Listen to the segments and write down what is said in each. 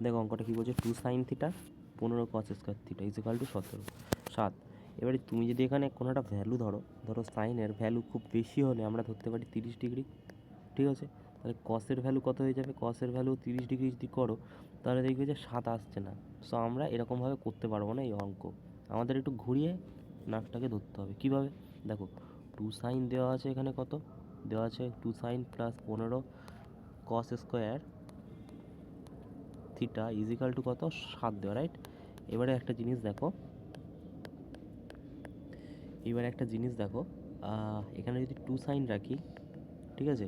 দেখো অঙ্কটা কী বলছে, 2 sin theta 15 cos square theta is equal to 7। এবারে তুমি যদি এখানে কোনো একটা ভ্যালু ধরো সাইনের ভ্যালু খুব বেশি হলে আমরা ধরতে পারি 30 ডিগ্রি, ঠিক আছে? তাহলে কসের ভ্যালু কত হয়ে যাবে? কসের ভ্যালু 30 ডিগ্রি যদি করো তাহলে দেখবে যে 7 আসছে না। সো আমরা এরকমভাবে করতে পারবো না এই অঙ্ক, আমাদের একটু ঘুরিয়ে নাকটাকে ধরতে হবে। কীভাবে? দেখো 2 সাইন দেওয়া আছে, এখানে কত দেওয়া আছে? 2 sine plus 15 cos square theta is equal to কত? 7 দেওয়া, রাইট? এবারে একটা জিনিস দেখো, এখানে যদি 2 সাইন রাখি, ঠিক আছে,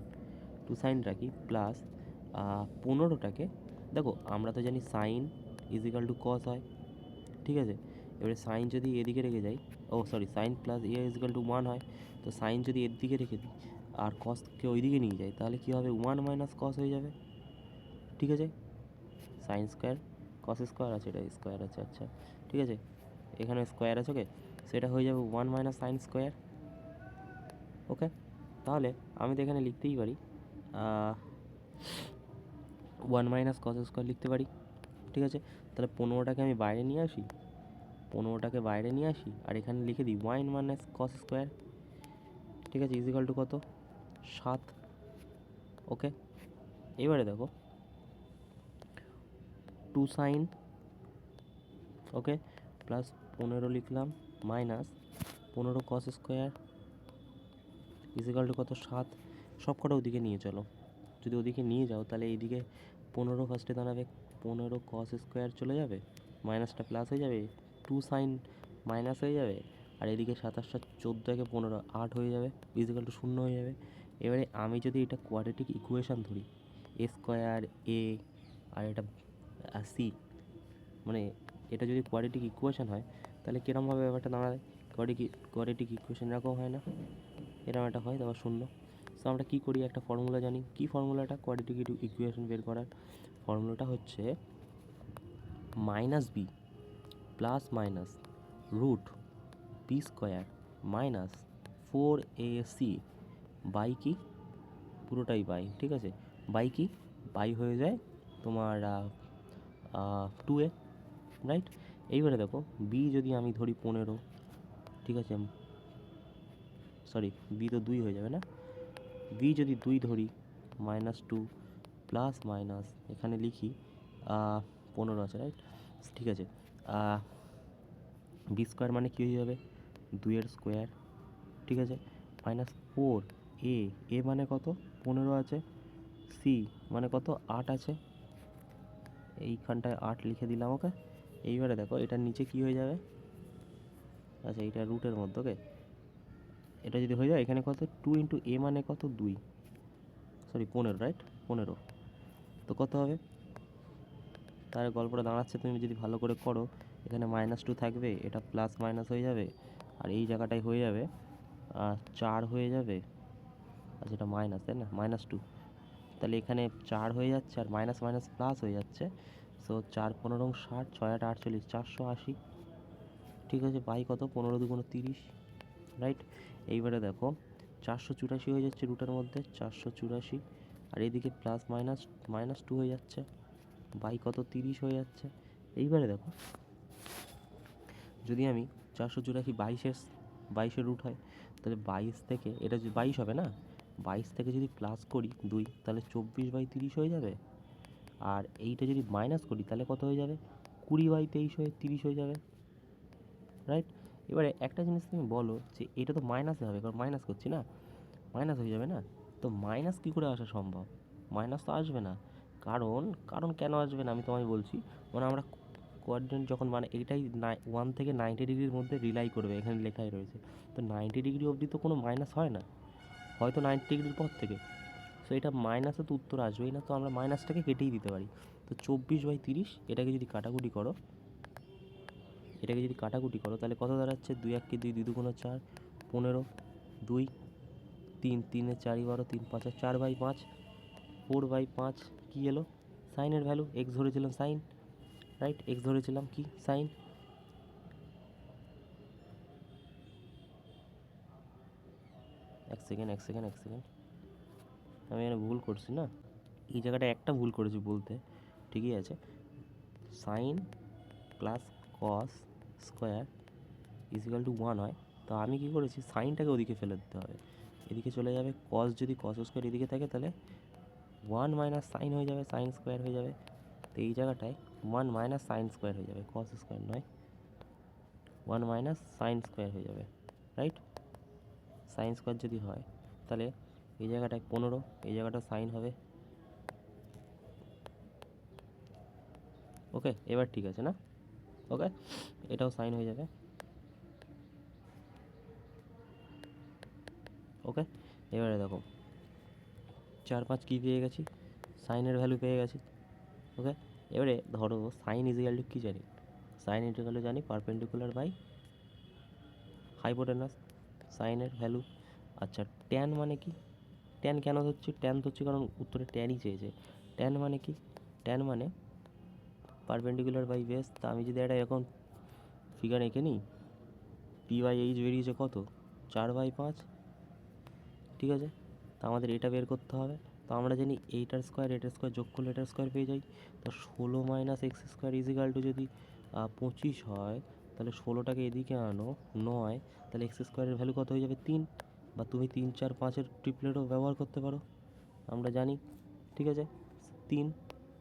2 সাইন রাখি প্লাস 15টাকে, দেখো আমরা তো জানি সাইন ইজিক্যাল টু কস হয়, ঠিক আছে? এবারে সাইন যদি এদিকে রেখে যাই, sign plus A is equal to 1 হয়, তো সাইন যদি এর দিকে রেখে দিই আর কসকে ওই দিকে নিয়ে যাই তাহলে কী হবে? 1 মাইনাস কস হয়ে যাবে, ঠিক আছে? সাইন স্কোয়ার কস স্কোয়ার আছে, এটা স্কোয়ার আছে, আচ্ছা ঠিক আছে, এখানে স্কোয়ার আছে, ওকে, সেটা হয়ে যাবে 1 মাইনাস সাইন স্কোয়ার, ওকে। তাহলে আমি তো এখানে লিখতেই পারি 1 মাইনাস কস স্কোয়ার লিখতে পারি, ঠিক আছে? তাহলে 15টাকে আমি বাইরে নিয়ে আসি, আর এখানে লিখে দিই 1 মাইনাস কস স্কোয়ার, ঠিক আছে, ইজিক্যাল টু কত? 7, ওকে। এবারে দেখো 2 সাইন, ওকে, প্লাস 15 লিখলাম minus 15 cos square is equal to কত? 7। সব কটা ওদিকে নিয়ে চলো, যদি ওদিকে নিয়ে যাও তাহলে এইদিকে 15 ফার্স্টে দাঁড়াবে, 15 কস স্কোয়ার চলে যাবে, মাইনাসটা প্লাস হয়ে যাবে, 2 সাইন মাইনাস হয়ে যাবে, আর এদিকে 27 14 15 8 হয়ে যাবে, ইজিক্যাল টু 0 হয়ে যাবে। এবারে আমি যদি এটা কোয়াড্রেটিক ইকুয়েশান ধরি, এ স্কোয়ার এ আর এটা সি, মানে এটা যদি কোয়াড্রেটিক ইকুয়েশান হয় তাহলে কীরমভাবে ব্যাপারটা দাঁড়ায়? কোয়াড্রেটিক ইকুয়েশান এরকম হয় না, এরকম একটা হয়, তারপর 0। সো আমরা কী করি? একটা ফর্মুলা জানি। কী ফর্মুলাটা? কোয়াড্রেটিক ইকুয়েশন বের করার ফর্মুলাটা হচ্ছে minus B plus minus root B square minus 4ac by কি? পুরোটাই বাই, ঠিক আছে, বাই কি? বাই হয়ে যায় তোমার 2a, রাইট? এইবারে দেখো বি যদি আমি ধরি 15, ঠিক আছে, বি তো 2 হয়ে যাবে না, বি যদি 2 ধরি -2 প্লাস মাইনাস এখানে লিখি 15 আছে, রাইট? ঠিক আছে, বি স্কোয়ার মানে কী হয়ে যাবে? 2 স্কোয়ার, ঠিক আছে, মাইনাস 4 এ মানে কত? 15 আছে, সি মানে কত? 8 আছে, এইখানটায় 8 লিখে দিলাম, ওকে। এইবারে দেখো এটার নিচে কী হয়ে যাবে? আচ্ছা, এটা রুটের মধ্যে, ওকে, এটা যদি হয়ে যায় এখানে কত? 2 ইন্টু এ মানে কত? 15, রাইট? 15, তো কত হবে? তার গল্পটা দাঁড়াচ্ছে, তুমি যদি ভালো করে করো, এখানে -2 থাকবে, এটা প্লাস মাইনাস হয়ে যাবে, আর এই জায়গাটায় হয়ে যাবে 4 হয়ে যাবে, আচ্ছা এটা মাইনাস, তাই না? -2, তাহলে এখানে 4 হয়ে যাচ্ছে আর মাইনাস মাইনাস প্লাস হয়ে যাচ্ছে। সো 4 15 60, 6 8 48, 480, ঠিক আছে, বাই কত? 15 2 30, রাইট? এইবারে দেখো 484 হয়ে যাচ্ছে রুটের মধ্যে, 484, আর এদিকে প্লাস মাইনাস -2 হয়ে যাচ্ছে, বাই কত? 30 হয়ে যাচ্ছে। এইবারে দেখো যদি আমি 484 22-এর রুট হয়, তাহলে 22 থেকে এটা যদি 22 হবে না, 22 থেকে যদি প্লাস করি 2 তাহলে 24/30 হয়ে যাবে, আর এইটা যদি মাইনাস করি তাহলে কত হয়ে যাবে? 20/23 হয়ে 30 হয়ে যাবে, রাইট? এবারে একটা জিনিস তুমি বলো যে এটা তো মাইনাসে হবে, কারণ মাইনাস করছি না, মাইনাস হয়ে যাবে না, তো মাইনাস কী করে আসা সম্ভব? মাইনাস তো আসবে না, কারণ কেন আসবে না আমি তোমায় বলছি। মানে আমরা কোয়াড্রেন্ট যখন, মানে এইটাই 1 থেকে 90 ডিগ্রির মধ্যে রিলাই করবে, এখানে লেখাই রয়েছে, তো 90 ডিগ্রি অবধি তো কোনো মাইনাস হয় না, হয়তো 90 ডিগ্রির পর থেকে। সো এটা মাইনাসে তো উত্তর আসবেই না, তো আমরা মাইনাসটাকে কেটেই দিতে পারি। তো 24/30 এটাকে যদি কাটাকুটি করো, তাহলে কত দাঁড়াচ্ছে? 2 1 2 2 2 4, 15, 2 3 3 4 12, 3 5 4/5, 4/5 কী এলো? সাইনের ভ্যালু, এক্স ধরেছিলাম সাইন, রাইট? এক্স ধরেছিলাম কি? সাইন। এক সেকেন্ড, আমি এখানে ভুল করছি না, এই জায়গাটা একটা ভুল করেছি বলতে, ঠিকই আছে, sine plus cos square is equal to 1 হয়, তো আমি কী করেছি সাইনটাকে ওদিকে ফেলে দিতে হবে, এদিকে চলে যাবে কস, যদি কস স্কোয়ার এদিকে থাকে তাহলে 1 মাইনাস সাইন হয়ে যাবে, সাইন স্কোয়ার হয়ে যাবে। তো এই জায়গাটায় 1 মাইনাস সাইন স্কোয়ার হয়ে যাবে, কস স্কোয়ার নয়, 1 মাইনাস সাইন স্কোয়ার হয়ে যাবে, রাইট। সাইন স্কোয়ার যদি হয় তাহলে এই জায়গাটায় 15, এই জায়গাটা সাইন হবে। ওকে, এবার ঠিক আছে না? ওকে, এটাও সাইন হয়ে যাবে। ওকে, এবারে দেখো 4 5 কী পেয়ে গেছি, সাইনের ভ্যালু পেয়ে গেছি। ওকে, এবারে ধরো সাইন ইজিক্যাল টু কী জানি, সাইন ইজিক্যাল টু জানি পারপেন্ডিকুলার বাই হাইপোটেনাস, সাইনের ভ্যালু। আচ্ছা, ট্যান মানে কি? ট্যান কেন ধরছি? ট্যান ধরছি কারণ উত্তরে ট্যানই চেয়েছে। ট্যান মানে কি? ট্যান মানে পারপেন্ডিকুলার বাই বেস। তা আমি যদি এটা এরকম ফিগার এঁকে নিই, পি বাই এইচ বেরিয়েছে কত, 4/5, ঠিক আছে। তা আমাদের এটা বের করতে হবে। তো আমরা জানি এটার স্কোয়ার যোগ করলে এটার স্কোয়ার পেয়ে যাই। তো 16 minus X square is equal to যদি 25 হয়, তাহলে 16টাকে এদিকে আনো 9, তাহলে এক্স স্কোয়ারের ভ্যালু কত হয়ে যাবে 3, বা তুমি 3 4 5-এর ট্রিপলেটও ব্যবহার করতে পারো, আমরা জানি, ঠিক আছে। 3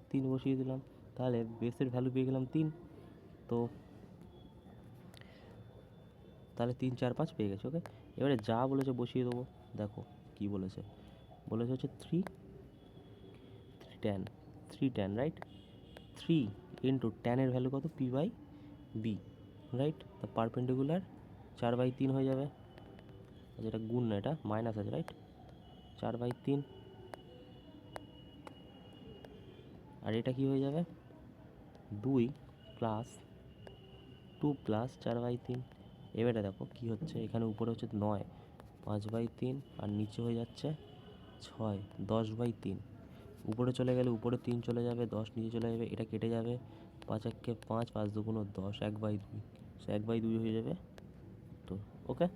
3 বসিয়ে দিলাম, তাহলে বেসের ভ্যালু পেয়ে গেলাম 3। তো তাহলে 3 4 5 পেয়ে গেছে। ওকে, এবারে যা বলেছে বসিয়ে দেবো। দেখো কি বলেছে, বলেছে হচ্ছে 3 tan, 3 tan, রাইট। 3 ইন্টু ট্যানের ভ্যালু কত, পি বাই বি, রাইট। তো পারপেন্ডিকুলার 4/3 হয়ে যাবে, যেটা গুণ না, এটা মাইনাস আছে, রাইট। 4/3, আর এটা কি হয়ে যাবে 2 প্লাস 2 প্লাস 4/3। এবারে দেখো কি হচ্ছে, এখানে উপরে হচ্ছে 9, 5/3, আর নিচে হয়ে যাচ্ছে 6, 10/3। উপরে চলে গেলে উপরে 3 চলে যাবে, 10 নিচে চলে যাবে, এটা কেটে যাবে, 5 একে 5, 5 2 10, 1/2, সো 1/2 হয়ে যাবে। তো ওকে।